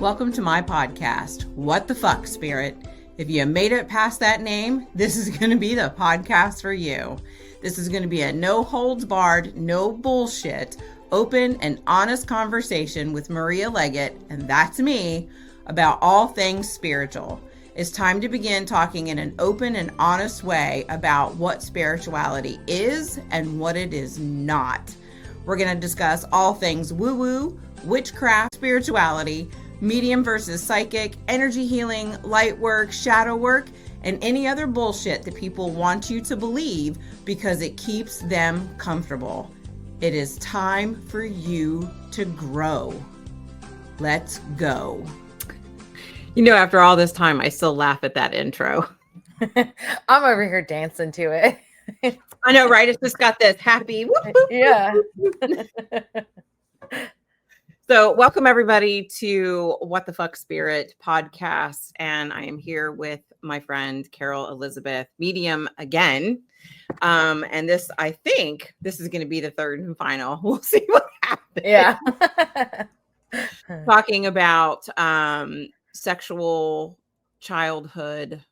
Welcome to my podcast, What the Fuck, Spirit. If you made it past that name, this is going to be the podcast for you. This is going to be a no holds barred, no bullshit, open and honest conversation with Maria Leggett, and that's me, about all things spiritual. It's time to begin talking in an open and honest way about what spirituality is and what it is not. We're going to discuss all things woo-woo, witchcraft, spirituality, medium versus psychic, energy healing, light work, shadow work, and any other bullshit that people want you to believe because it keeps them comfortable. It is time for you to grow. Let's go. You know, after all this time, I still laugh at that intro. I'm over here dancing to it. I know, right? It's just got this happy. Whoop, whoop, Yeah. So welcome everybody to What the Fuck Spirit podcast. And I am here with my friend, Carol Elizabeth, medium again. And this, I think this is going to be the third and final. We'll see what happens. Yeah. Talking about sexual childhood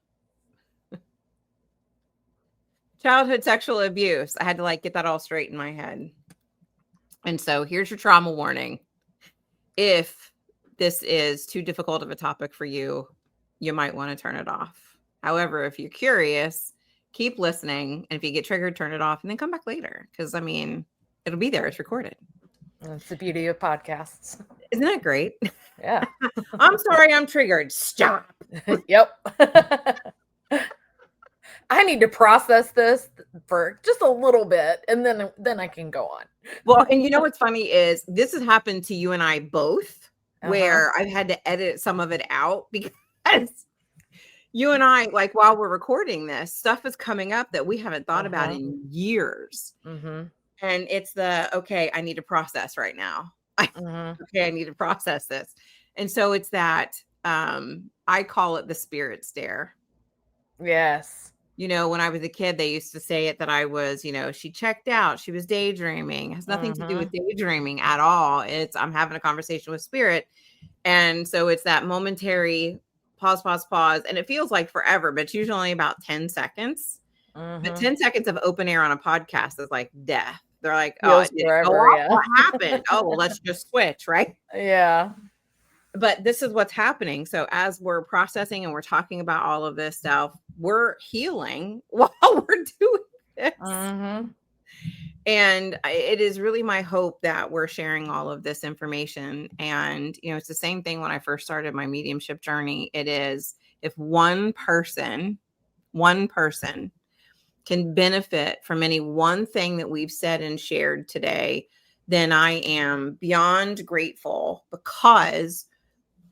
sexual abuse. I had to get that all straight in my head. And so here's your trauma warning. If this is too difficult of a topic for you, you might want to turn it off. However, if you're curious, keep listening. And if you get triggered, turn it off and then come back later. Because, I mean, it'll be there. It's recorded. That's the beauty of podcasts. Isn't that great? Yeah. I'm sorry I'm triggered. Stop. Yep. I need to process this for just a little bit, and then I can go on. Well, and you know what's funny is this has happened to you and I both, where I've had to edit some of it out because you and I, while we're recording this, stuff is coming up that we haven't thought about in years. Mm-hmm. And it's okay, I need to process right now. Okay, I need to process this. And so it's that, I call it the spirit stare. Yes. You know, when I was a kid, they used to say it that I was, she checked out. She was daydreaming. It has nothing to do with daydreaming at all. I'm having a conversation with spirit. And so it's that momentary pause. And it feels like forever, but it's usually only about 10 seconds. But 10 seconds of open air on a podcast is like death. They're like, what happened? Oh, well, let's just switch, right? Yeah. But this is what's happening. So as we're processing and we're talking about all of this stuff, we're healing while we're doing this. And it is really my hope that we're sharing all of this information. And, it's the same thing when I first started my mediumship journey. It is, if one person can benefit from any one thing that we've said and shared today, then I am beyond grateful, because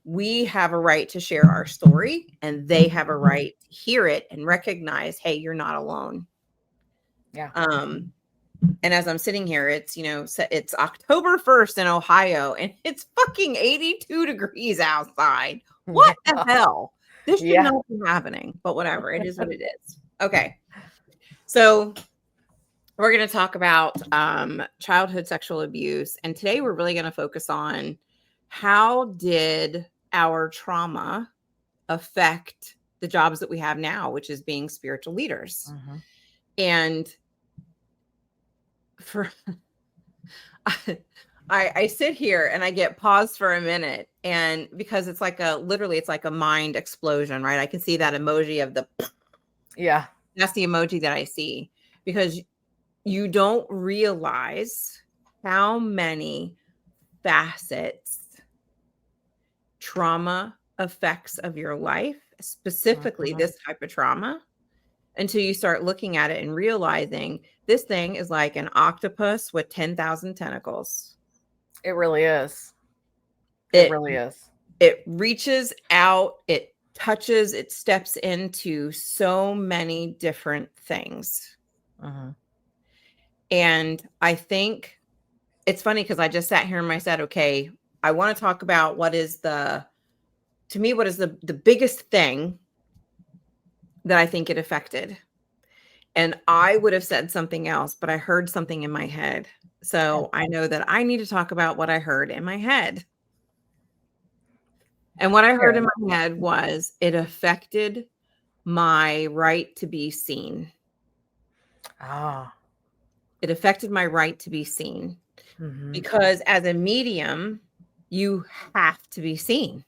we have a right to share our story and they have a right to hear it and recognize, hey, you're not alone. Yeah. And as I'm sitting here, it's October 1st in Ohio and it's fucking 82 degrees outside. What the hell? This should not be happening, but whatever. It is what it is. Okay. So we're going to talk about childhood sexual abuse. And today we're really going to focus on how did our trauma affect the jobs that we have now, which is being spiritual leaders. And I sit here and I get paused for a minute, and because it's literally it's like a mind explosion, right? I can see that emoji of the, that's the emoji that I see, because you don't realize how many facets trauma effects of your life, specifically this type of trauma, until you start looking at it and realizing this thing is like an octopus with 10,000 tentacles. It really is. It really is. It reaches out, it touches, it steps into so many different things. And I think it's funny because I just sat here and I said, okay, I want to talk about what is the biggest thing that I think it affected. And I would have said something else, but I heard something in my head. So I know that I need to talk about what I heard in my head. And what I heard in my head was it affected my right to be seen. Ah. It affected my right to be seen because as a medium, you have to be seen.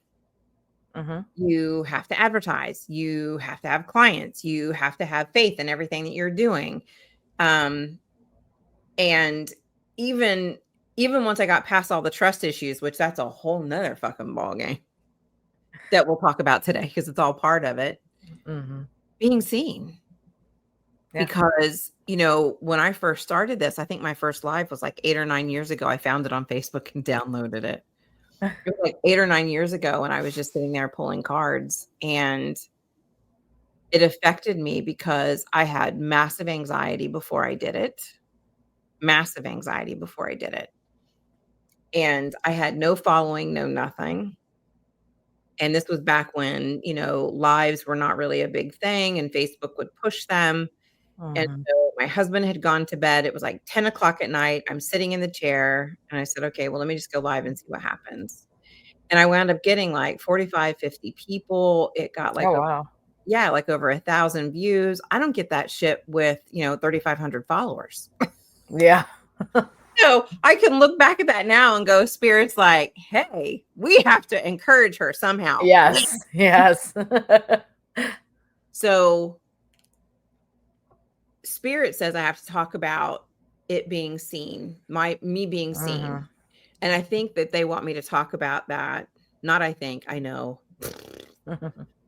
You have to advertise. You have to have clients. You have to have faith in everything that you're doing. And even once I got past all the trust issues, which that's a whole nother fucking ballgame that we'll talk about today because it's all part of it, being seen. Yeah. Because, when I first started this, I think my first live was like 8 or 9 years ago. I found it on Facebook and downloaded it. It was like 8 or 9 years ago, and I was just sitting there pulling cards, and it affected me because I had massive anxiety before I did it. Massive anxiety before I did it. And I had no following, no nothing. And this was back when, lives were not really a big thing and Facebook would push them. And so my husband had gone to bed. It was like 10 o'clock at night. I'm sitting in the chair and I said, okay, well, let me just go live and see what happens. And I wound up getting like 45, 50 people. It got like, like over 1,000 views. I don't get that shit with, 3,500 followers. Yeah. So I can look back at that now and go, Spirit's like, hey, we have to encourage her somehow. Yes. Yes. So Spirit says I have to talk about it being seen, me being seen. And I think that they want me to talk about that. Not I think, I know.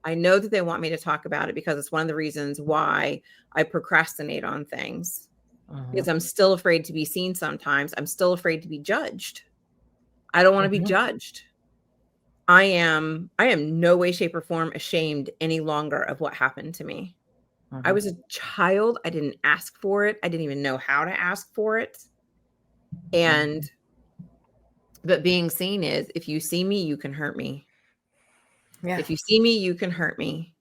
I know that they want me to talk about it because it's one of the reasons why I procrastinate on things. Because I'm still afraid to be seen sometimes. I'm still afraid to be judged. I don't want to be judged. I am no way, shape, or form ashamed any longer of what happened to me. I was a child. I didn't ask for it. I didn't even know how to ask for it. But being seen is, if you see me, you can hurt me. Yeah. If you see me, you can hurt me.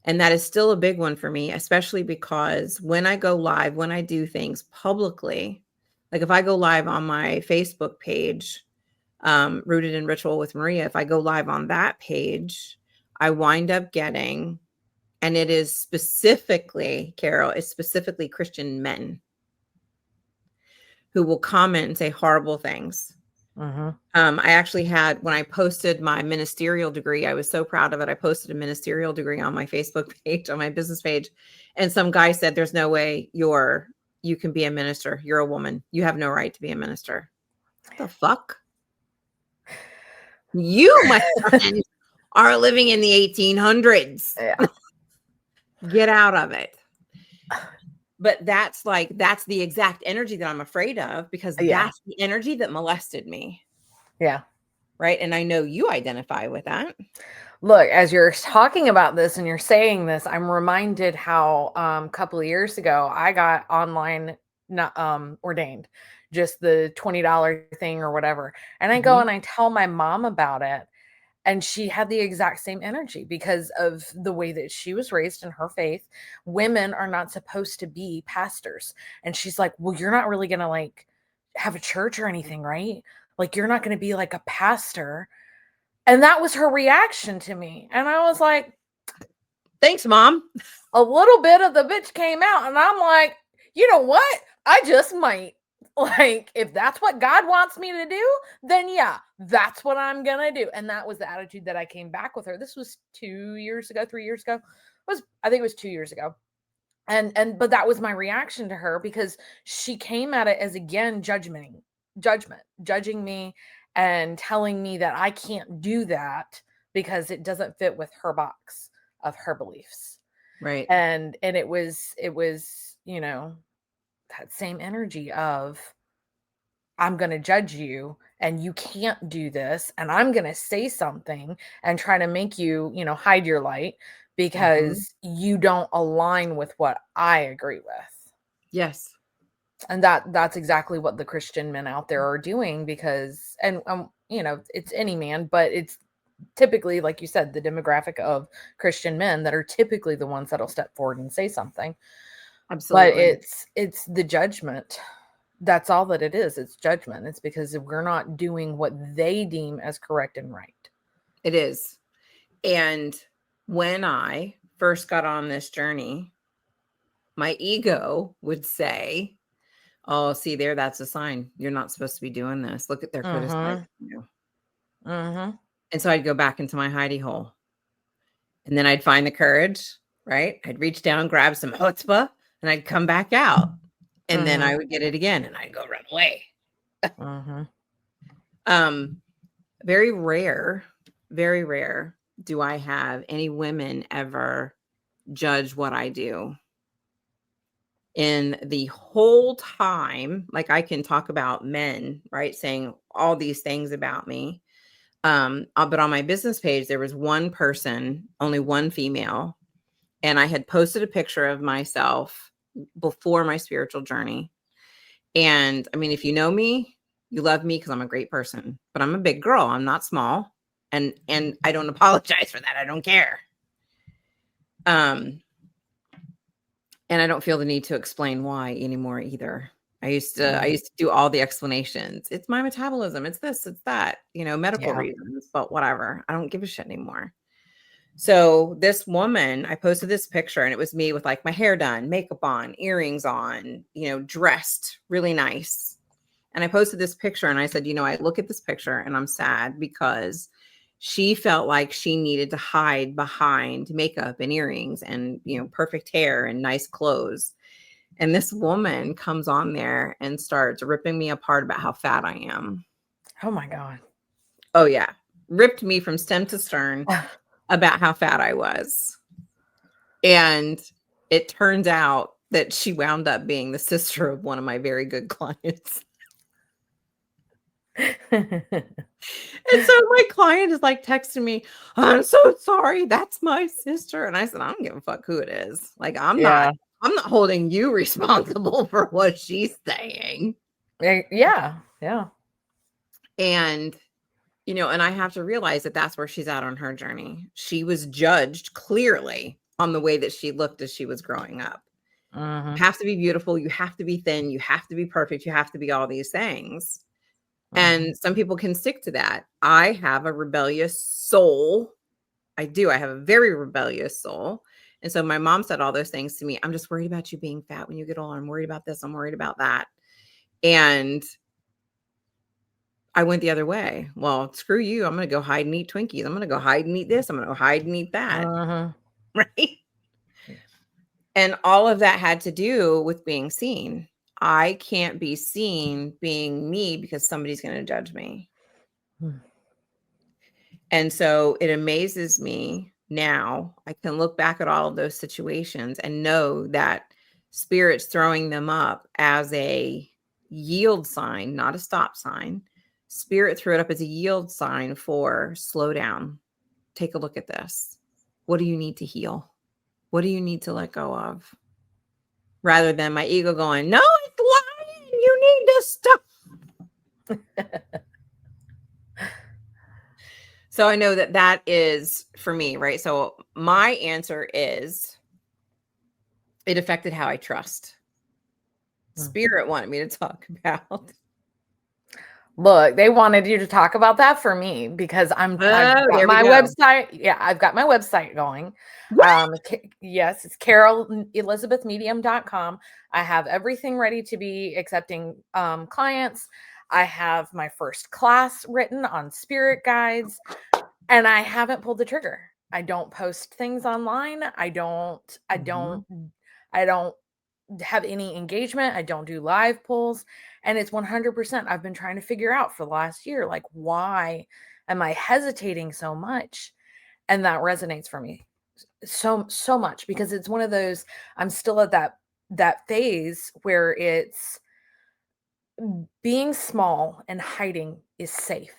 And that is still a big one for me, especially because when I go live, when I do things publicly, like if I go live on my Facebook page, Rooted in Ritual with Maria, if I go live on that page, I wind up getting, and it is specifically, Carol, it's specifically Christian men who will comment and say horrible things. I actually had, when I posted my ministerial degree, I was so proud of it. I posted a ministerial degree on my Facebook page, on my business page. And some guy said, there's no way you can be a minister. You're a woman. You have no right to be a minister. What the fuck? You, my friend, are living in the 1800s. Yeah. Get out of it. But that's the exact energy that I'm afraid of, because that's the energy that molested me. Yeah. Right. And I know you identify with that. Look, as you're talking about this and you're saying this, I'm reminded how a couple of years ago I got online ordained, just the $20 thing or whatever. And I go and I tell my mom about it. And she had the exact same energy because of the way that she was raised in her faith. Women are not supposed to be pastors. And she's like, well, you're not really going to like have a church or anything, right? Like, you're not going to be like a pastor. And that was her reaction to me. And I was like, thanks, Mom. A little bit of the bitch came out. And I'm like, you know what? I just might. Like, if that's what God wants me to do, then yeah, that's what I'm going to do. And that was the attitude that I came back with her. This was 2 years ago, 3 years ago. I think it was 2 years ago. But that was my reaction to her, because she came at it as, again, judging me and telling me that I can't do that because it doesn't fit with her box of her beliefs. Right. And it was, that same energy of, I'm going to judge you and you can't do this. And I'm going to say something and try to make you, hide your light because you don't align with what I agree with. Yes. And that's exactly what the Christian men out there are doing, because, it's any man, but it's typically, like you said, the demographic of Christian men that are typically the ones that'll step forward and say something. Absolutely. But it's the judgment. That's all that it is. It's judgment. It's because we're not doing what they deem as correct and right. It is. And when I first got on this journey, my ego would say, oh, see there, that's a sign. You're not supposed to be doing this. Look at their criticizing you. Mm-hmm. And so I'd go back into my hidey hole. And then I'd find the courage, right? I'd reach down, grab some chutzpah, and I'd come back out. And then I would get it again and I'd go run away. Very rare do I have any women ever judge what I do. In the whole time, like I can talk about men, right, saying all these things about me. But on my business page, there was one person, only one female, and I had posted a picture of myself before my spiritual journey. And I mean, if you know me, you love me because I'm a great person, but I'm a big girl. I'm not small. And I don't apologize for that. I don't care. And I don't feel the need to explain why anymore either. I used to do all the explanations. It's my metabolism. It's this, it's that, medical reasons, but whatever. I don't give a shit anymore. So this woman, I posted this picture and it was me with like my hair done, makeup on, earrings on, dressed really nice. And I posted this picture and I said, I look at this picture and I'm sad because she felt like she needed to hide behind makeup and earrings and, perfect hair and nice clothes. And this woman comes on there and starts ripping me apart about how fat I am. Oh my God. Oh yeah. Ripped me from stem to stern about how fat I was. And it turns out that she wound up being the sister of one of my very good clients. And so my client is like texting me, I'm so sorry, that's my sister. And I said, I don't give a fuck who it is. Like, I'm not holding you responsible for what she's saying. Yeah. And, and I have to realize that that's where she's at on her journey. She was judged clearly on the way that she looked as she was growing up. You have to be beautiful. You have to be thin. You have to be perfect. You have to be all these things. And some people can stick to that. I have a rebellious soul. I do. I have a very rebellious soul. And so my mom said all those things to me. I'm just worried about you being fat when you get older. I'm worried about this. I'm worried about that. And I went the other way. Well, screw you. I'm going to go hide and eat Twinkies. I'm going to go hide and eat this. I'm going to go hide and eat that. Right. And all of that had to do with being seen. I can't be seen being me because somebody's going to judge me. And so it amazes me now. I can look back at all of those situations and know that Spirit's throwing them up as a yield sign, not a stop sign. Spirit threw it up as a yield sign for slow down. Take a look at this. What do you need to heal? What do you need to let go of? Rather than my ego going, no, it's lying. You need to stop. So I know that is for me, right? So my answer is it affected how I trust. Spirit wanted me to talk about. Look, they wanted you to talk about that for me because I've got my website. Yeah, I've got my website going. Yes, it's CarolElizabethMedium.com. I have everything ready to be accepting clients. I have my first class written on spirit guides, and I haven't pulled the trigger. I don't post things online. I don't have any engagement. I don't do live pulls. And it's 100%. I've been trying to figure out for the last year, like, why am I hesitating so much? And that resonates for me so much because it's one of those, I'm still at that phase where it's being small and hiding is safe.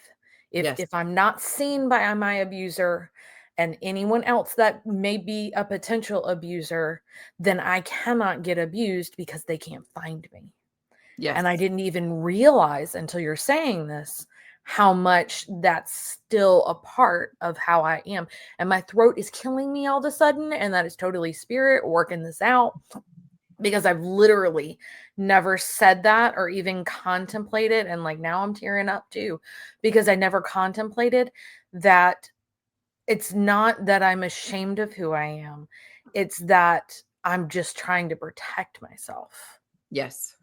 If I'm not seen by my abuser and anyone else that may be a potential abuser, then I cannot get abused because they can't find me. Yes. And I didn't even realize until you're saying this, how much that's still a part of how I am. And my throat is killing me all of a sudden. And that is totally Spirit working this out because I've literally never said that or even contemplated. And like now I'm tearing up too, because I never contemplated that it's not that I'm ashamed of who I am. It's that I'm just trying to protect myself. Yes.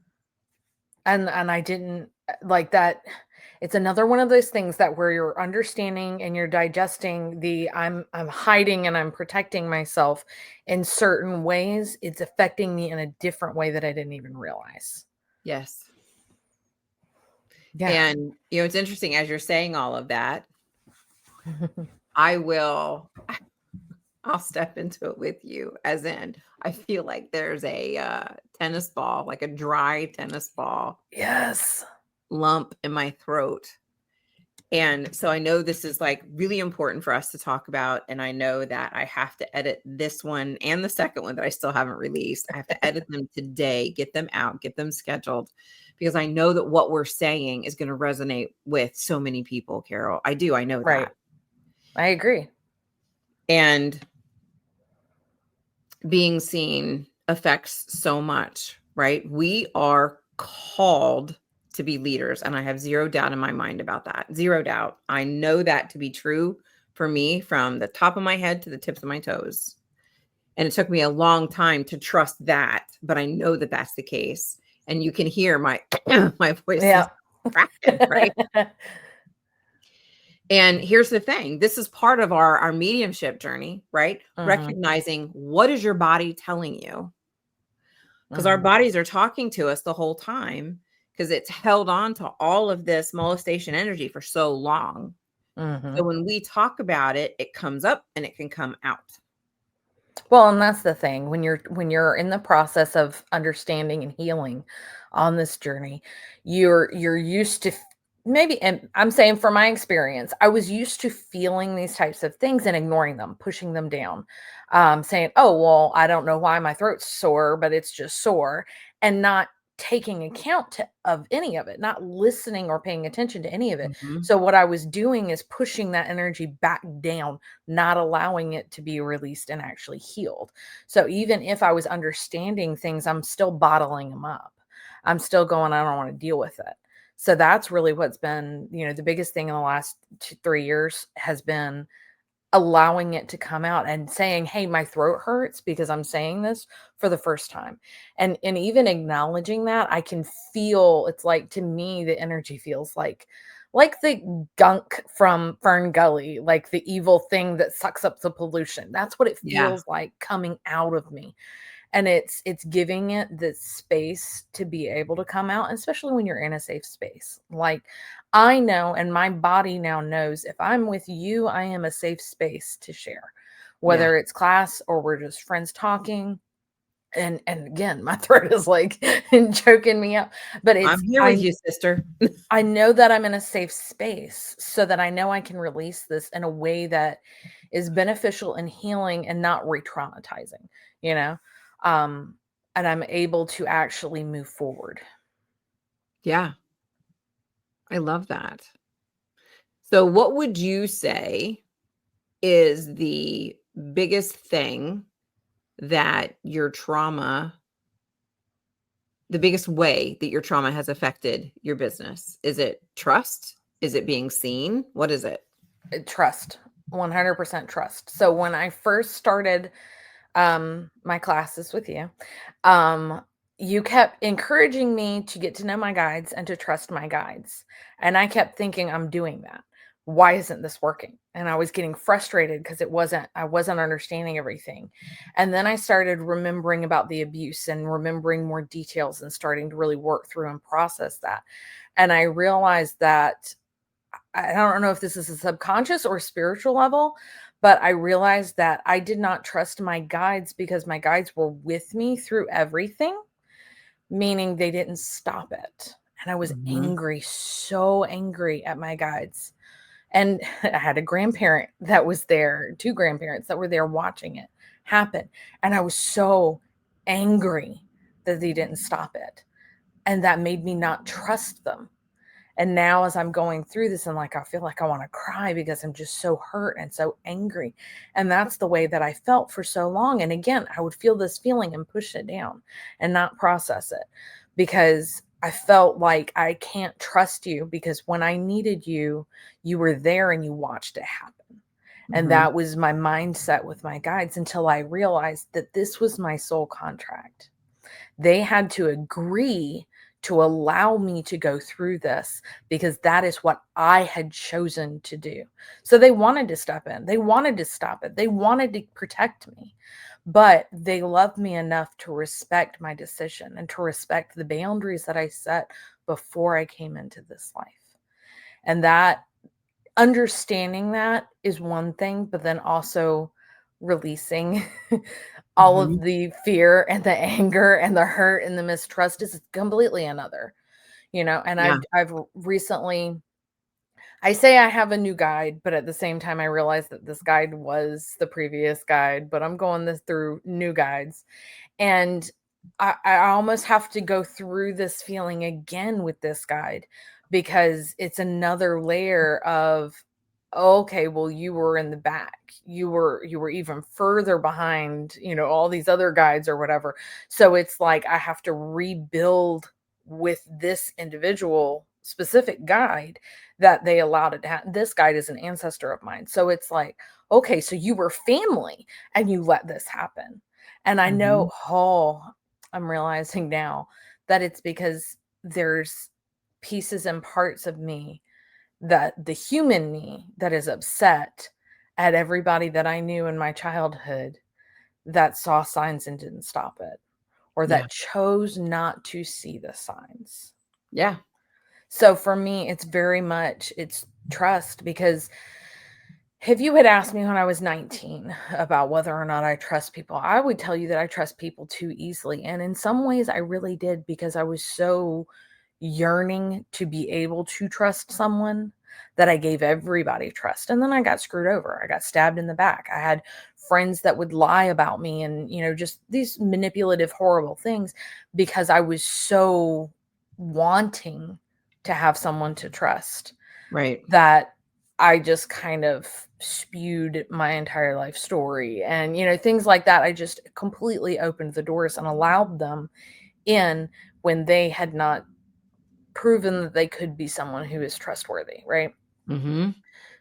And I didn't like that. It's another one of those things that where you're understanding and you're digesting the I'm hiding and I'm protecting myself in certain ways. It's affecting me in a different way that I didn't even realize. Yes. Yeah. And, it's interesting as you're saying all of that, I'll step into it with you, as in, I feel like there's a tennis ball, like a dry tennis ball Yes. lump in my throat. And so I know this is like really important for us to talk about. And I know that I have to edit this one and the second one that I still haven't released. I have to edit them today, get them out, get them scheduled, because I know that what we're saying is going to resonate with so many people, Carol. I do. I know Right. that. I agree. And being seen affects so much, right? We are called to be leaders, and I have zero doubt in my mind about that. Zero doubt. I know that to be true for me from the top of my head to the tips of my toes. And it took me a long time to trust that, but I know that that's the case. And you can hear my my voice is cracking, right? And here's the thing. This is part of our mediumship journey, right? Recognizing what is your body telling you? Because our bodies are talking to us the whole time, because it's held on to all of this molestation energy for so long. So when we talk about it, it comes up and it can come out. Well, and that's the thing. When you're in the process of understanding and healing on this journey, you're used to maybe, and I'm saying from my experience, I was used to feeling these types of things and ignoring them, pushing them down, saying, "Oh, well, I don't know why my throat's sore, but it's just sore," and not taking account of any of it, not listening or paying attention to any of it. So what I was doing is pushing that energy back down, not allowing it to be released and actually healed. So even if I was understanding things, I'm still bottling them up. I'm still going, I don't want to deal with it. So that's really what's been, the biggest thing in the last 3 years has been allowing it to come out and saying, "Hey, my throat hurts because I'm saying this for the first time." And even acknowledging that, I can feel, it's like, to me, the energy feels like the gunk from Fern Gully, like the evil thing that sucks up the pollution. That's what it feels like coming out of me. And it's giving it the space to be able to come out, especially when you're in a safe space. Like, I know, and my body now knows, if I'm with you, I am a safe space to share, whether it's class or we're just friends talking. And again, my throat is like choking me up, but I'm here with you, sister. I know that I'm in a safe space, so that I know I can release this in a way that is beneficial and healing and not re-traumatizing, and I'm able to actually move forward. Yeah. I love that. So what would you say is the biggest thing that the biggest way that your trauma has affected your business? Is it trust? Is it being seen? What is it? Trust, 100% trust. So when I first started my classes with you, you kept encouraging me to get to know my guides and to trust my guides. And I kept thinking, I'm doing that. Why isn't this working? And I was getting frustrated because I wasn't understanding everything. And then I started remembering about the abuse and remembering more details and starting to really work through and process that. And I realized that, I don't know if this is a subconscious or spiritual level, but I realized that I did not trust my guides because my guides were with me through everything, meaning they didn't stop it. And I was angry, so angry at my guides. And I had a grandparent that was there, 2 grandparents that were there watching it happen. And I was so angry that they didn't stop it. And that made me not trust them. And now as I'm going through this, and I feel like I want to cry because I'm just so hurt and so angry. And that's the way that I felt for so long. And again, I would feel this feeling and push it down and not process it, because I felt like I can't trust you, because when I needed you, you were there and you watched it happen. And that was my mindset with my guides until I realized that this was my soul contract. They had to agree to allow me to go through this because that is what I had chosen to do. So they wanted to step in. They wanted to stop it. They wanted to protect me. But they loved me enough to respect my decision and to respect the boundaries that I set before I came into this life. And that understanding that is one thing, but then also releasing all of the fear and the anger and the hurt and the mistrust is completely another, and I've recently, I say I have a new guide, but at the same time, I realize that this guide was the previous guide, but I'm going this through new guides. And I almost have to go through this feeling again with this guide because it's another layer of, okay, well, you were in the back. You were even further behind, all these other guides or whatever. So it's like I have to rebuild with this individual specific guide that they allowed it to happen. This guide is an ancestor of mine. So it's like, okay, so you were family and you let this happen. And I know, I'm realizing now that it's because there's pieces and parts of me, that the human me that is upset at everybody that I knew in my childhood that saw signs and didn't stop it, or that chose not to see the signs. Yeah. So for me, it's very much, it's trust, because if you had asked me when I was 19 about whether or not I trust people, I would tell you that I trust people too easily. And in some ways I really did, because I was so yearning to be able to trust someone that I gave everybody trust. And then I got screwed over. I got stabbed in the back. I had friends that would lie about me and, just these manipulative, horrible things, because I was so wanting to have someone to trust. Right. That I just kind of spewed my entire life story and, things like that. I just completely opened the doors and allowed them in when they had not proven that they could be someone who is trustworthy. Right.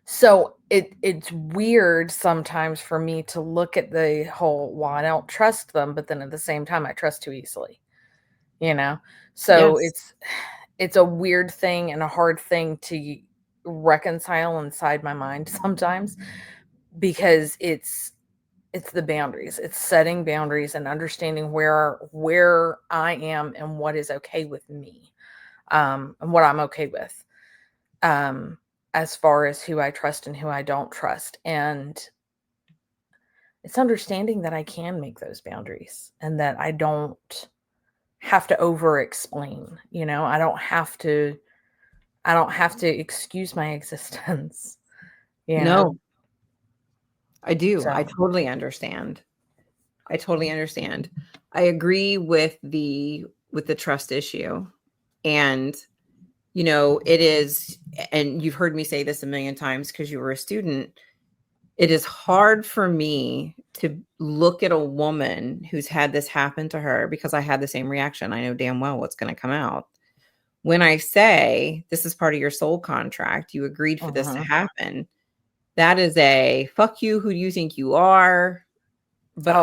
So it's weird sometimes for me to look at the whole, well, I don't trust them, but then at the same time, I trust too easily, so it's a weird thing and a hard thing to reconcile inside my mind sometimes, because it's the boundaries. It's setting boundaries and understanding where I am and what is okay with me, and what I'm okay with, as far as who I trust and who I don't trust. And it's understanding that I can make those boundaries and that I don't have to over explain, I don't have to excuse my existence. No, I do. So. I totally understand. I agree with the trust issue. And, it is, and you've heard me say this a million times because you were a student. It is hard for me to look at a woman who's had this happen to her, because I had the same reaction. I know damn well what's going to come out. When I say this is part of your soul contract, you agreed for this to happen. That is a fuck you. Who do you think you are? But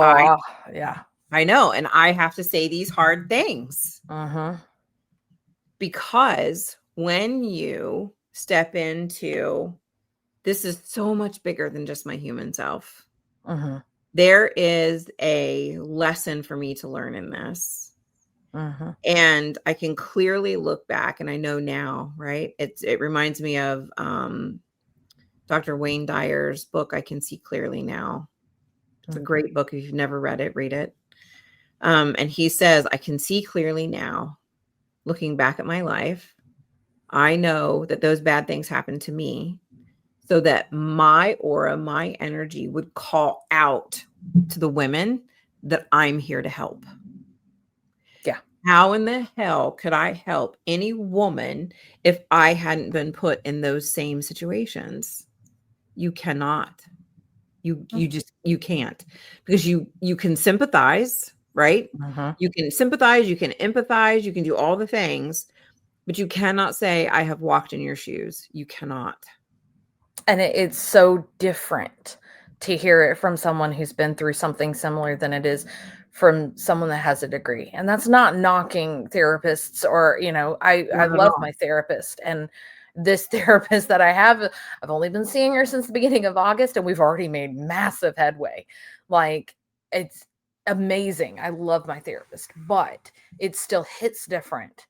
I know. And I have to say these hard things, because when you step into, this is so much bigger than just my human self. There is a lesson for me to learn in this. And I can clearly look back, and I know now, right? It reminds me of Dr. Wayne Dyer's book, I Can See Clearly Now. It's a great book. If you've never read it, read it. And he says, I can see clearly now, looking back at my life, I know that those bad things happened to me so that my aura, my energy would call out to the women that I'm here to help. Yeah. How in the hell could I help any woman if I hadn't been put in those same situations? You cannot. You can't, because you can sympathize, right? You can sympathize, you can empathize, you can do all the things, but you cannot say, I have walked in your shoes. You cannot. And it's so different to hear it from someone who's been through something similar than it is from someone that has a degree. And that's not knocking therapists or, I Not at love all. my therapist. And this therapist that I have, I've only been seeing her since the beginning of August, and we've already made massive headway. Like, it's amazing. I love my therapist, but it still hits different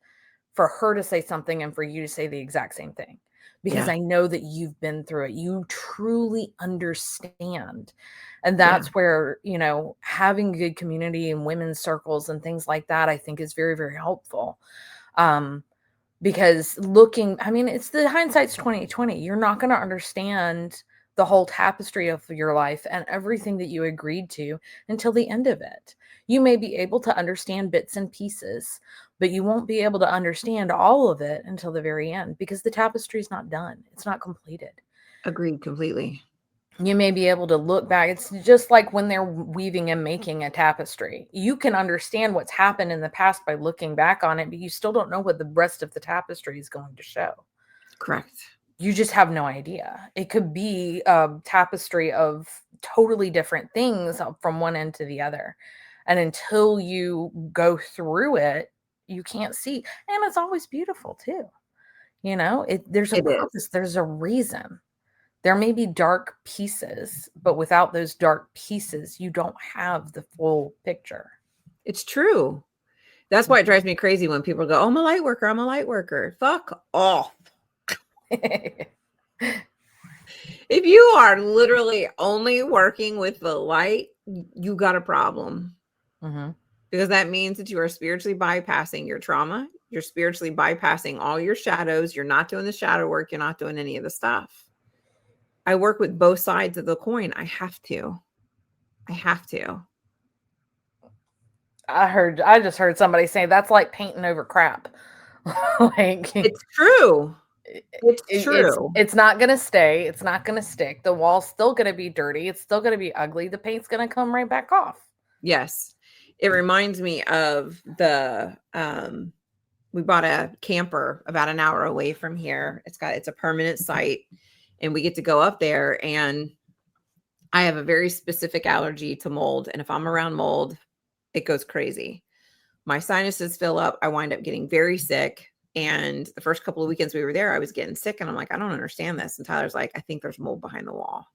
for her to say something and for you to say the exact same thing. Because Yeah. I know that you've been through it. You truly understand. And that's where, having a good community and women's circles and things like that, I think is very, very helpful. Because it's the hindsight's 2020. You're not going to understand the whole tapestry of your life and everything that you agreed to until the end of it. You may be able to understand bits and pieces, but you won't be able to understand all of it until the very end because the tapestry is not done. It's not completed. Agreed completely. You may be able to look back. It's just like when they're weaving and making a tapestry. You can understand what's happened in the past by looking back on it, but you still don't know what the rest of the tapestry is going to show. Correct. You just have no idea. It could be a tapestry of totally different things from one end to the other. And until you go through it, you can't see. And it's always beautiful too. There's a purpose. There's a reason. There may be dark pieces, but without those dark pieces, you don't have the full picture. It's true. That's why it drives me crazy when people go, "Oh, I'm a light worker. I'm a light worker." Fuck off. If you are literally only working with the light, you got a problem. Mm-hmm. Because that means that you are spiritually bypassing your trauma. You're spiritually bypassing all your shadows. You're not doing the shadow work. You're not doing any of the stuff. I work with both sides of the coin. I have to. I just heard somebody say that's like painting over crap. It's true. It's true. It's not going to stay. It's not going to stick. The wall's still going to be dirty. It's still going to be ugly. The paint's going to come right back off. Yes. It reminds me of we bought a camper about an hour away from here. It's a permanent site and we get to go up there, and I have a very specific allergy to mold. And if I'm around mold, it goes crazy. My sinuses fill up. I wind up getting very sick. And the first couple of weekends we were there, I was getting sick. And I'm like, I don't understand this. And Tyler's like, I think there's mold behind the wall.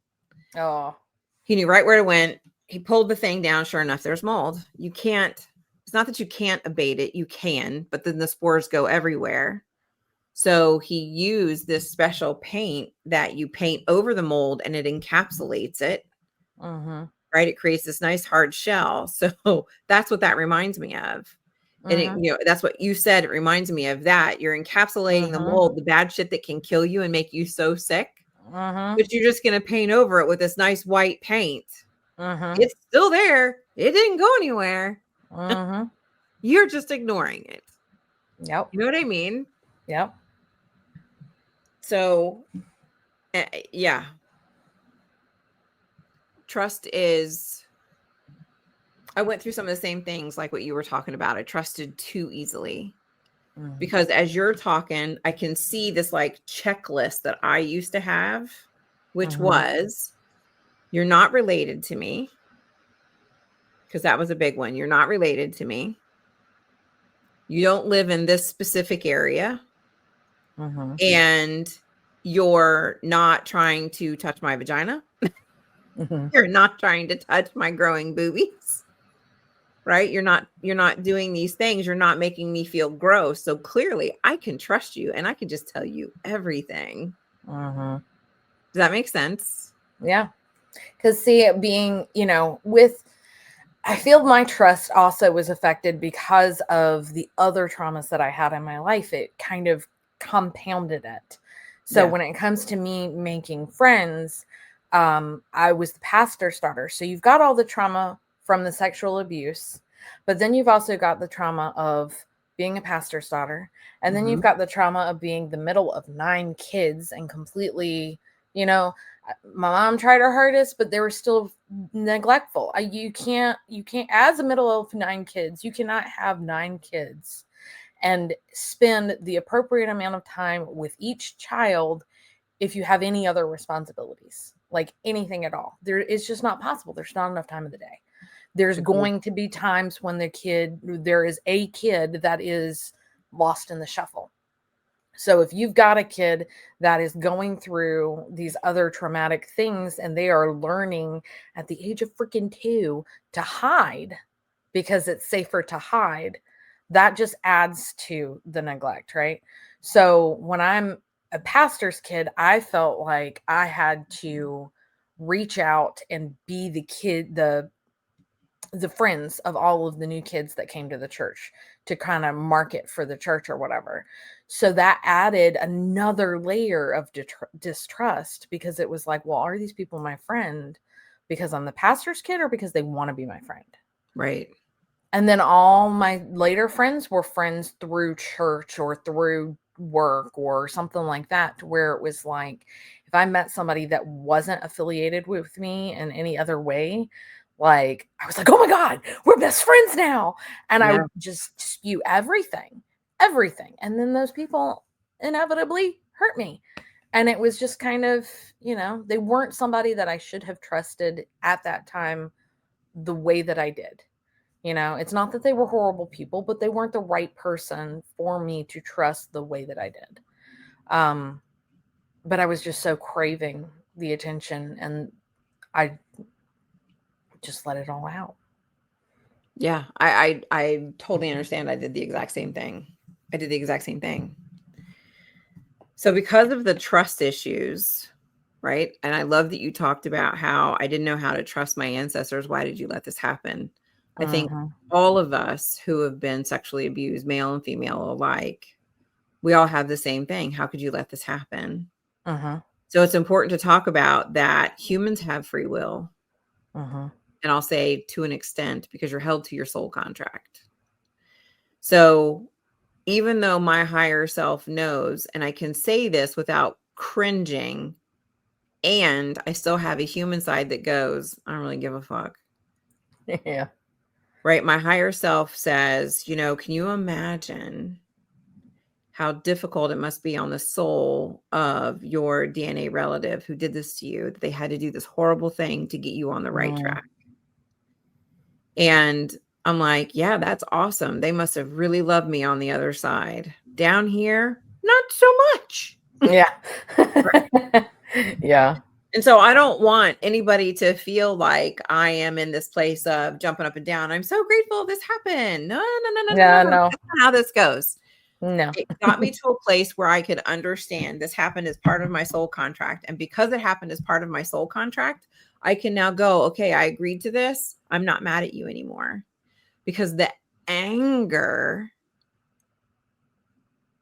Oh. He knew right where it went. He pulled the thing down. Sure enough, there's mold. You can't, it's not that you can't abate it. You can, but then the spores go everywhere. So he used this special paint that you paint over the mold and it encapsulates it. Mm-hmm. Right? It creates this nice hard shell. So that's what that reminds me of. And that's what you said. It reminds me of that. You're encapsulating the mold, the bad shit that can kill you and make you so sick. But you're just going to paint over it with this nice white paint. It's still there. It didn't go anywhere. You're just ignoring it. Yep. You know what I mean? Yep. So, yeah. Trust is, I went through some of the same things like what you were talking about. I trusted too easily because as you're talking, I can see this like checklist that I used to have, which was, you're not related to me. Because that was a big one. You're not related to me. You don't live in this specific area. And you're not trying to touch my vagina. You're not trying to touch my growing boobies. Right? You're not doing these things. You're not making me feel gross. So clearly I can trust you and I can just tell you everything. Does that make sense? Yeah. Because see, it being, I feel my trust also was affected because of the other traumas that I had in my life. It kind of compounded it. So when it comes to me making friends, I was the pastor starter. So you've got all the trauma from the sexual abuse, but then you've also got the trauma of being a pastor's daughter. And then you've got the trauma of being the middle of 9 kids and completely, my mom tried her hardest, but they were still neglectful. You can't, as a middle of 9 kids, you cannot have 9 kids and spend the appropriate amount of time with each child if you have any other responsibilities, like anything at all. It's just not possible. There's not enough time of the day. There's going to be times when there is a kid that is lost in the shuffle. So if you've got a kid that is going through these other traumatic things and they are learning at the age of freaking 2 to hide because it's safer to hide, that just adds to the neglect, right? So when I'm a pastor's kid, I felt like I had to reach out and be the friends of all of the new kids that came to the church to kind of market for the church or whatever. So that added another layer of distrust, because it was like, well, are these people my friend because I'm the pastor's kid or because they want to be my friend? Right. And then all my later friends were friends through church or through work or something like that, to where it was like, if I met somebody that wasn't affiliated with me in any other way, like I was like, oh my God, we're best friends now. And I would just spew everything. And then those people inevitably hurt me. And it was just kind of, they weren't somebody that I should have trusted at that time the way that I did. It's not that they were horrible people, but they weren't the right person for me to trust the way that I did. But I was just so craving the attention, and I just let it all out. Yeah, I totally understand. I did the exact same thing. So because of the trust issues, right? And I love that you talked about how I didn't know how to trust my ancestors. Why did you let this happen? I think all of us who have been sexually abused, male and female alike, we all have the same thing. How could you let this happen? So it's important to talk about that humans have free will. And I'll say to an extent, because you're held to your soul contract. So even though my higher self knows, and I can say this without cringing, and I still have a human side that goes, I don't really give a fuck. Yeah. Right? My higher self says, can you imagine how difficult it must be on the soul of your DNA relative who did this to you, that they had to do this horrible thing to get you on the right track? And I'm like, yeah, that's awesome. They must have really loved me on the other side. Down here, not so much. Yeah. Yeah. And so I don't want anybody to feel like I am in this place of jumping up and down. I'm so grateful this happened. No. That's not how this goes. No. It got me to a place where I could understand this happened as part of my soul contract. And because it happened as part of my soul contract, I can now go, okay, I agreed to this. I'm not mad at you anymore, because the anger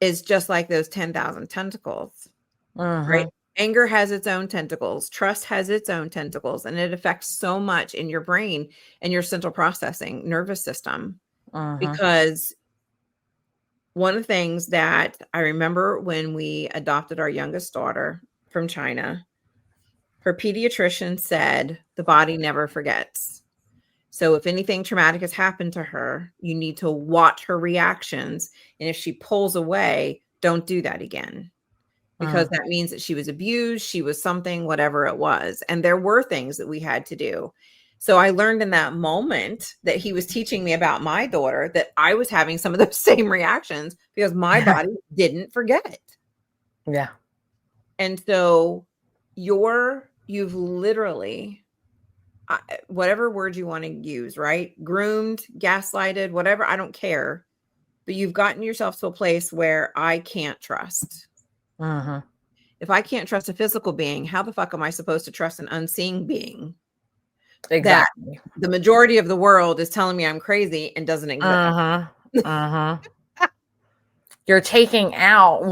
is just like those 10,000 tentacles, right? Anger has its own tentacles. Trust has its own tentacles, and it affects so much in your brain and your central processing nervous system. Because one of the things that I remember when we adopted our youngest daughter from China, her pediatrician said, the body never forgets. So if anything traumatic has happened to her, you need to watch her reactions. And if she pulls away, don't do that again, because that means that she was abused. She was something, whatever it was. And there were things that we had to do. So I learned in that moment that he was teaching me about my daughter, that I was having some of those same reactions because my body didn't forget. Yeah. And so you've literally, whatever word you want to use, right? Groomed, gaslighted, whatever, I don't care. But you've gotten yourself to a place where I can't trust. If I can't trust a physical being, how the fuck am I supposed to trust an unseen being? Exactly. That the majority of the world is telling me I'm crazy and doesn't exist. You're taking out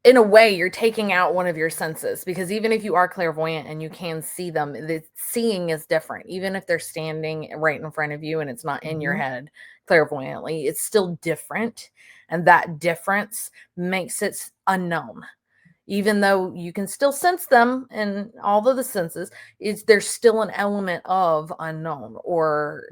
in a way, you're taking out one of your senses, because even if you are clairvoyant and you can see them, the seeing is different. Even if they're standing right in front of you and it's not in your head clairvoyantly, it's still different. And that difference makes it unknown. Even though you can still sense them in all of the senses, there's still an element of unknown, or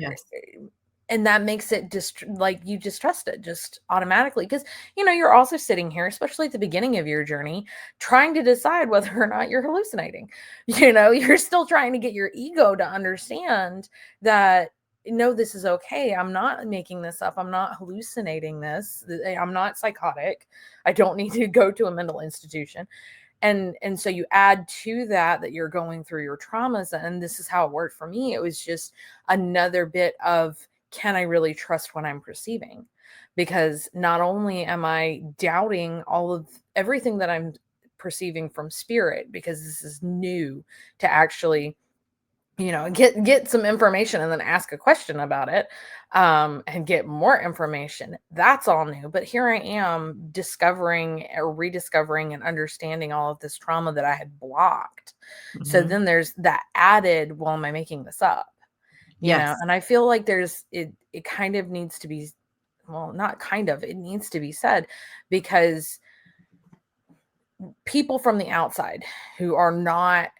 and that makes it just like you distrust it just automatically, because you're also sitting here, especially at the beginning of your journey, trying to decide whether or not you're hallucinating. You're still trying to get your ego to understand that no, this is okay. I'm not making this up. I'm not hallucinating this. I'm not psychotic. I don't need to go to a mental institution. And so you add to that you're going through your traumas, and this is how it worked for me. It was just another bit of, can I really trust what I'm perceiving? Because not only am I doubting all of everything that I'm perceiving from spirit, because this is new to actually get some information and then ask a question about it, and get more information. That's all new. But here I am discovering or rediscovering and understanding all of this trauma that I had blocked. So then there's that added, well, am I making this up? And I feel like it kind of needs to be, well, not kind of, it needs to be said, because people from the outside who are not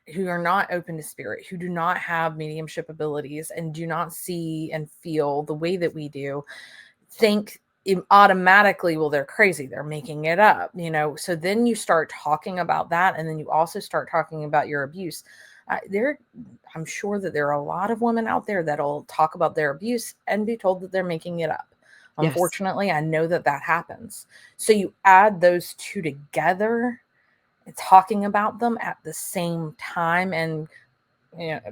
open to spirit, who do not have mediumship abilities and do not see and feel the way that we do, think automatically, well, they're crazy, they're making it up. So then you start talking about that, and then you also start talking about your abuse. I'm sure that there are a lot of women out there that'll talk about their abuse and be told that they're making it up. Unfortunately, I know that happens. So you add those two together, talking about them at the same time, and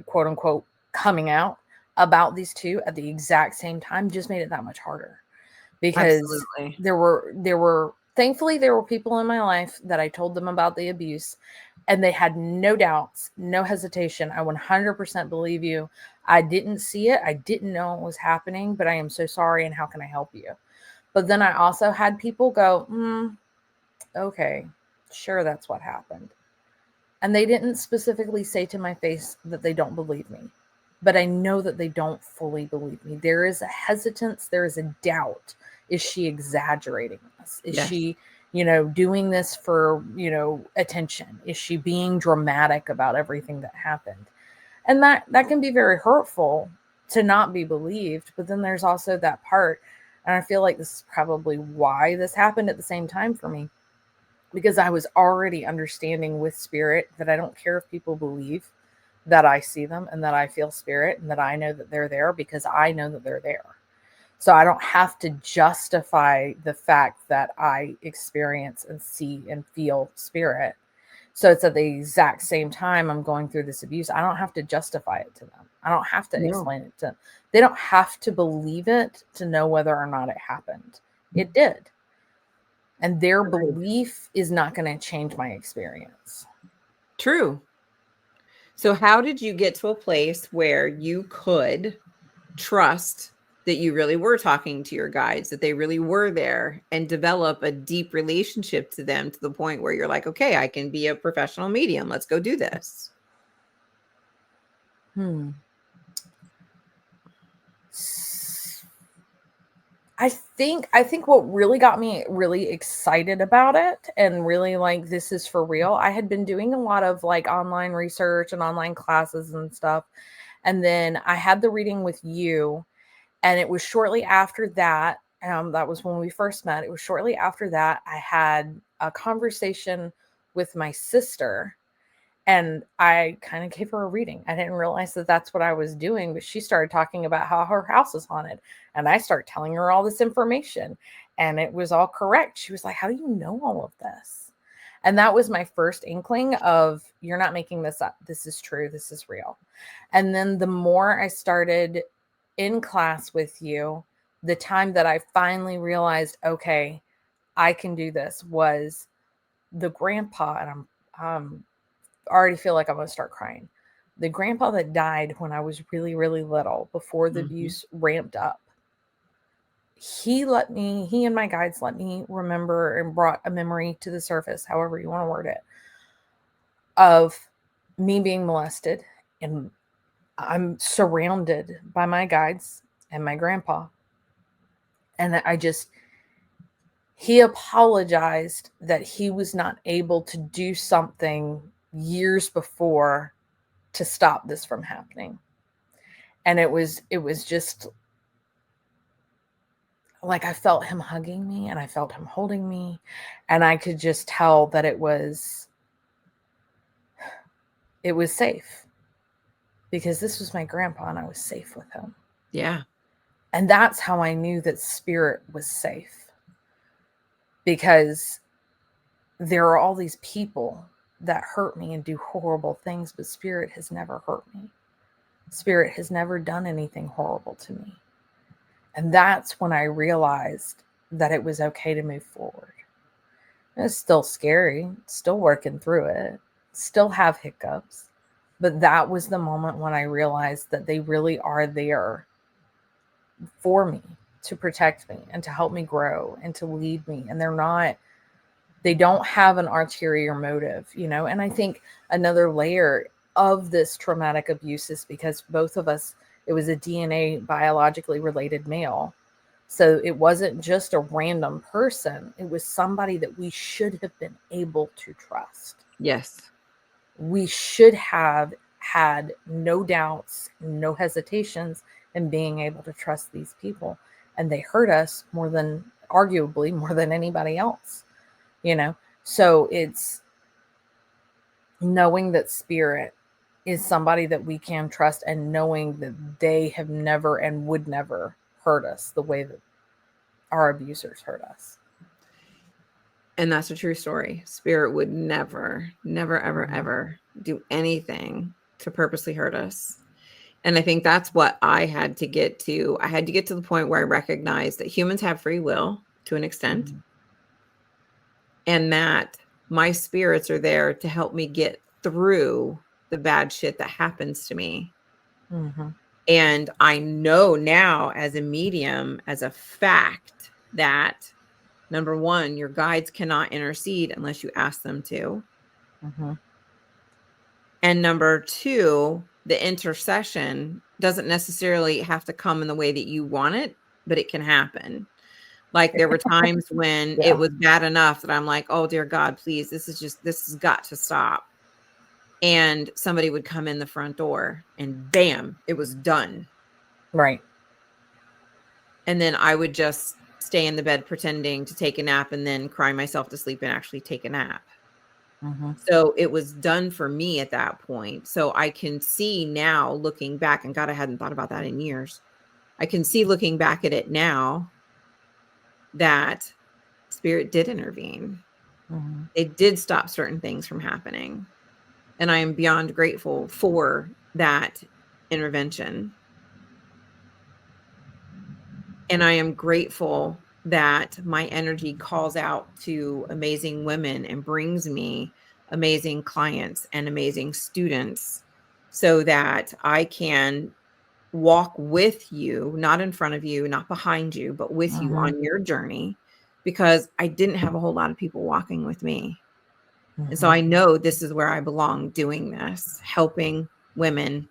quote unquote coming out about these two at the exact same time, just made it that much harder. Because Absolutely. there were thankfully there were people in my life that I told them about the abuse, and they had no doubts, no hesitation. I 100% believe you. I didn't see it. I didn't know it was happening, but I am so sorry, and how can I help you? But then I also had people go, okay, sure, that's what happened. And they didn't specifically say to my face that they don't believe me, but I know that they don't fully believe me. There is a hesitance. There is a doubt. Is she exaggerating this? Is she, doing this for, attention? Is she being dramatic about everything that happened? And that can be very hurtful to not be believed. But then there's also that part, and I feel like this is probably why this happened at the same time for me, because I was already understanding with spirit that I don't care if people believe that I see them and that I feel spirit and that I know that they're there, because I know that they're there. So I don't have to justify the fact that I experience and see and feel spirit. So it's at the exact same time I'm going through this abuse. I don't have to justify it to them. I don't have to explain it to them. They don't have to believe it to know whether or not it happened. It did. And their belief is not going to change my experience. True. So how did you get to a place where you could trust that you really were talking to your guides, that they really were there, and develop a deep relationship to them to the point where you're like, okay, I can be a professional medium. Let's go do this. I think what really got me really excited about it and really like, this is for real. I had been doing a lot of like online research and online classes and stuff. And then I had the reading with you, and it was shortly after that. That was when we first met. It was shortly after that I had a conversation with my sister, and I kind of gave her a reading. I didn't realize that that's what I was doing, but she started talking about how her house is haunted. And I started telling her all this information, and it was all correct. She was like, how do you know all of this? And that was my first inkling of, you're not making this up. This is true. This is real. And then the more I started in class with you, the time that I finally realized, okay, I can do this, was the grandpa, and I'm already feel like I'm going to start crying. The grandpa that died when I was really, really little, before the abuse ramped up, he and my guides let me remember and brought a memory to the surface, however you want to word it, of me being molested. And I'm surrounded by my guides and my grandpa. And he apologized that he was not able to do something years before to stop this from happening. And it was just like I felt him hugging me and I felt him holding me, and I could just tell that it was safe, because this was my grandpa and I was safe with him. Yeah. And that's how I knew that spirit was safe, because there are all these people that hurt me and do horrible things, but spirit has never hurt me. Spirit has never done anything horrible to me. And that's when I realized that it was okay to move forward. It's still scary, still working through it, still have hiccups. But that was the moment when I realized that they really are there for me, to protect me and to help me grow and to lead me. And they don't have an ulterior motive, And I think another layer of this traumatic abuse is because both of us, it was a DNA biologically related male. So it wasn't just a random person. It was somebody that we should have been able to trust. Yes. We should have had no doubts, no hesitations in being able to trust these people. And they hurt us arguably more than anybody else, So it's knowing that spirit is somebody that we can trust, and knowing that they have never and would never hurt us the way that our abusers hurt us. And that's a true story. Spirit would never, never, ever, ever do anything to purposely hurt us. And I think that's what I had to get to. I had to get to the point where I recognized that humans have free will to an extent, and that my spirits are there to help me get through the bad shit that happens to me. And I know now as a medium, as a fact, that number one, your guides cannot intercede unless you ask them to. And number two, the intercession doesn't necessarily have to come in the way that you want it, but it can happen. Like there were times when it was bad enough that I'm like, oh dear God, please, this has got to stop. And somebody would come in the front door and bam, it was done. Right. And then I would just stay in the bed pretending to take a nap and then cry myself to sleep and actually take a nap. So it was done for me at that point. So I can see now, looking back, and God, I hadn't thought about that in years. I can see looking back at it now that spirit did intervene. It did stop certain things from happening. And I am beyond grateful for that intervention. And I am grateful that my energy calls out to amazing women and brings me amazing clients and amazing students, so that I can walk with you, not in front of you, not behind you, but with you on your journey, because I didn't have a whole lot of people walking with me. And so I know this is where I belong, doing this, helping women,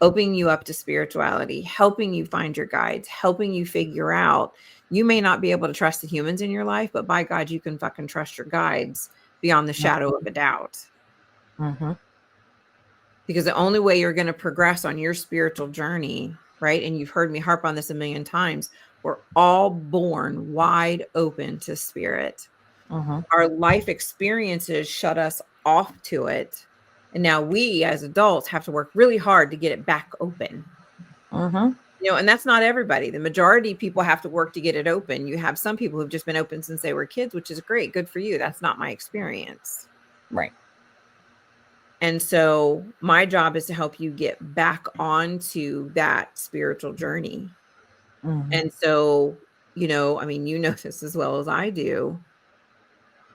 opening you up to spirituality, helping you find your guides, helping you figure out, you may not be able to trust the humans in your life, but by God, you can fucking trust your guides beyond the shadow of a doubt. Because the only way you're going to progress on your spiritual journey, right? And you've heard me harp on this a million times. We're all born wide open to spirit. Our life experiences shut us off to it. And now we as adults have to work really hard to get it back open. And that's not everybody. The majority of people have to work to get it open. You have some people who've just been open since they were kids, which is great. Good for you. That's not my experience. Right. And so my job is to help you get back onto that spiritual journey. And so, this as well as I do.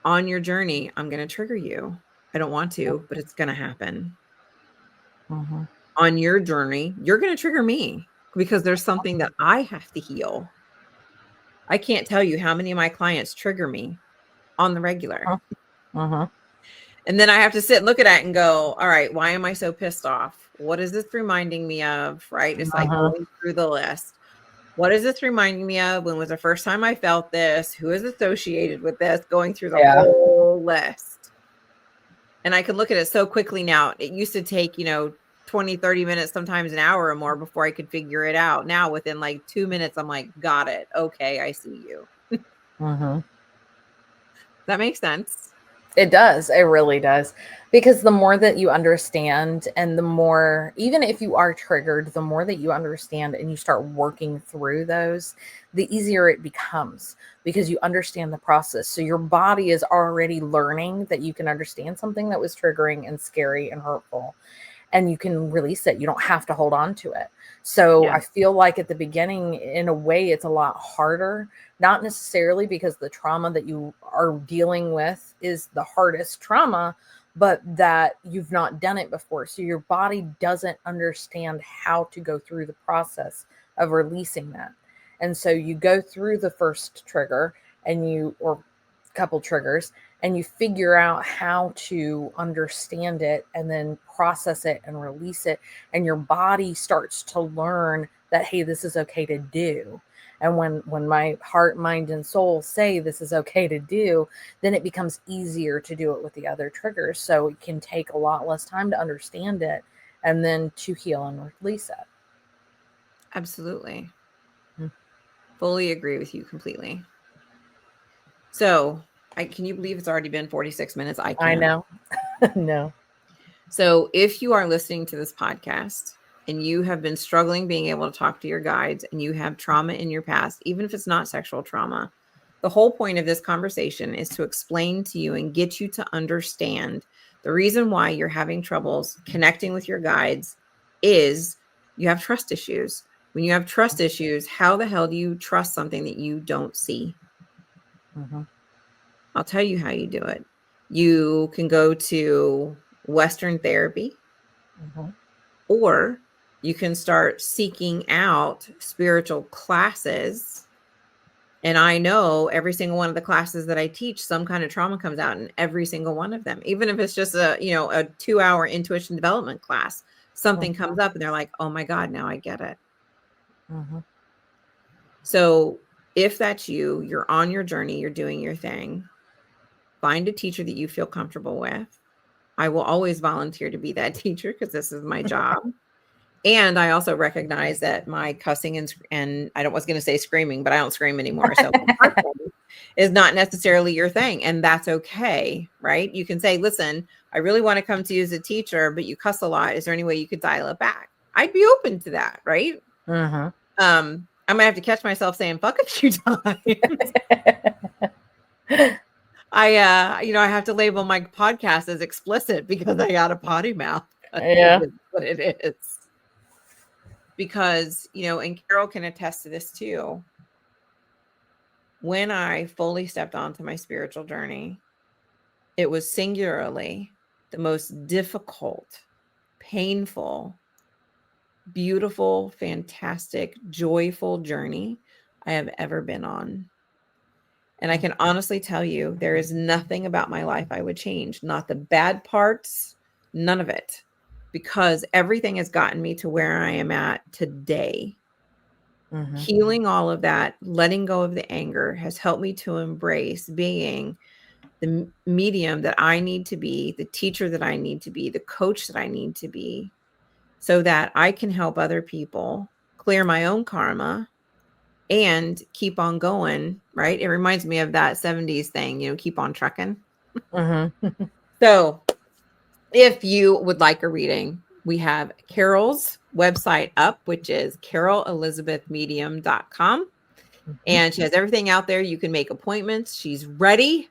On your journey, I'm going to trigger you. I don't want to, but it's going to happen. On your journey, you're going to trigger me because there's something that I have to heal. I can't tell you how many of my clients trigger me on the regular. And then I have to sit and look at it and go, all right, why am I so pissed off? What is this reminding me of? Right? It's like going through the list. What is this reminding me of? When was the first time I felt this? Who is associated with this? Going through the whole list. And I can look at it so quickly now. It used to take, 20, 30 minutes, sometimes an hour or more before I could figure it out. Now within like 2 minutes, I'm like, got it. Okay, I see you. That makes sense. It does. It really does. Because the more that you understand, and the more, even if you are triggered, the more that you understand and you start working through those, the easier it becomes because you understand the process. So your body is already learning that you can understand something that was triggering and scary and hurtful, and you can release it. You don't have to hold on to it. So Yeah. I feel like at the beginning, in a way, it's a lot harder, not necessarily because the trauma that you are dealing with is the hardest trauma, but that you've not done it before. So your body doesn't understand how to go through the process of releasing that. And so you go through the first trigger or couple triggers, and you figure out how to understand it and then process it and release it. And your body starts to learn that, hey, this is okay to do. And when my heart, mind, and soul say this is okay to do, then it becomes easier to do it with the other triggers. So it can take a lot less time to understand it and then to heal and release it. Absolutely. Mm. Fully agree with you completely. So can you believe it's already been 46 minutes? I can't. I know. No. So if you are listening to this podcast and you have been struggling being able to talk to your guides and you have trauma in your past, even if it's not sexual trauma, the whole point of this conversation is to explain to you and get you to understand the reason why you're having troubles connecting with your guides is you have trust issues. When you have trust issues, how the hell do you trust something that you don't see? I'll tell you how you do it. You can go to Western therapy, or you can start seeking out spiritual classes. And I know every single one of the classes that I teach, some kind of trauma comes out in every single one of them. Even if it's just a 2-hour intuition development class, something comes up and they're like, oh my God, now I get it. So if that's you, you're on your journey, you're doing your thing, find a teacher that you feel comfortable with. I will always volunteer to be that teacher because this is my job. And I also recognize that my cussing and I was going to say screaming, but I don't scream anymore. So is not necessarily your thing. And that's okay, right? You can say, listen, I really want to come to you as a teacher, but you cuss a lot. Is there any way you could dial it back? I'd be open to that, right? I might have to catch myself saying fuck a few times. I have to label my podcast as explicit because I got a potty mouth. Yeah. What it is. Because, and Carol can attest to this too. When I fully stepped onto my spiritual journey, it was singularly the most difficult, painful, beautiful, fantastic, joyful journey I have ever been on. And I can honestly tell you, there is nothing about my life I would change. Not the bad parts, none of it. Because everything has gotten me to where I am at today. Healing all of that, letting go of the anger has helped me to embrace being the medium that I need to be, the teacher that I need to be, the coach that I need to be, so that I can help other people clear my own karma and keep on going, right? It reminds me of that 70s thing, keep on trucking. So if you would like a reading, we have Carol's website up, which is carolelizabethmedium.com. And she has everything out there. You can make appointments. She's ready.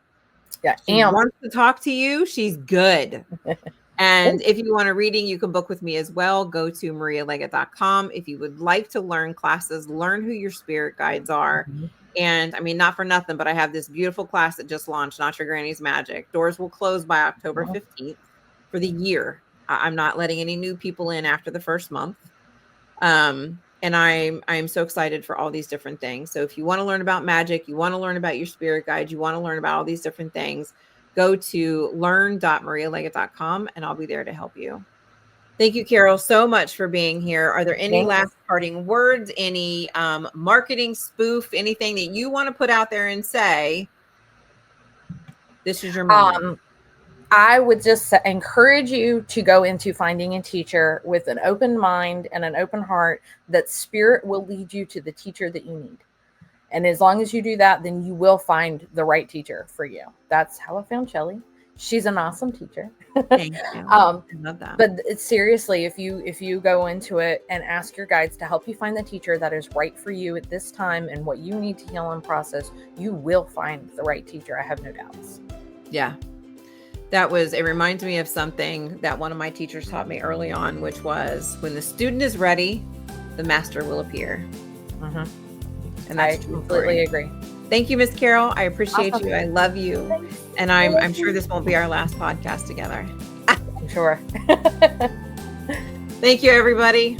Yeah. She wants to talk to you. She's good. And if you want a reading, you can book with me as well. Go to marialeggett.com. If you would like to learn classes, learn who your spirit guides are. And I mean, not for nothing, but I have this beautiful class that just launched, Not Your Granny's Magic. Doors will close by October 15th for the year. I'm not letting any new people in after the first month. And I'm so excited for all these different things. So if you want to learn about magic, you want to learn about your spirit guide, you want to learn about all these different things, go to learn.marialeggett.com and I'll be there to help you. Thank you, Carol, so much for being here. Are there any last parting words, any marketing spoof, anything that you want to put out there and say? This is your moment. I would just encourage you to go into finding a teacher with an open mind and an open heart, that Spirit will lead you to the teacher that you need. And as long as you do that, then you will find the right teacher for you. That's how I found Shelly. She's an awesome teacher. Thank you. I love that. But it's seriously, if you go into it and ask your guides to help you find the teacher that is right for you at this time and what you need to heal and process, you will find the right teacher. I have no doubts. Yeah. It reminds me of something that one of my teachers taught me early on, which was, when the student is ready, the master will appear. Mm-hmm. And I completely agree. Thank you, Miss Carol. I appreciate you. I love you. Thanks. And I'm sure this won't be our last podcast together. I'm sure. Thank you, everybody.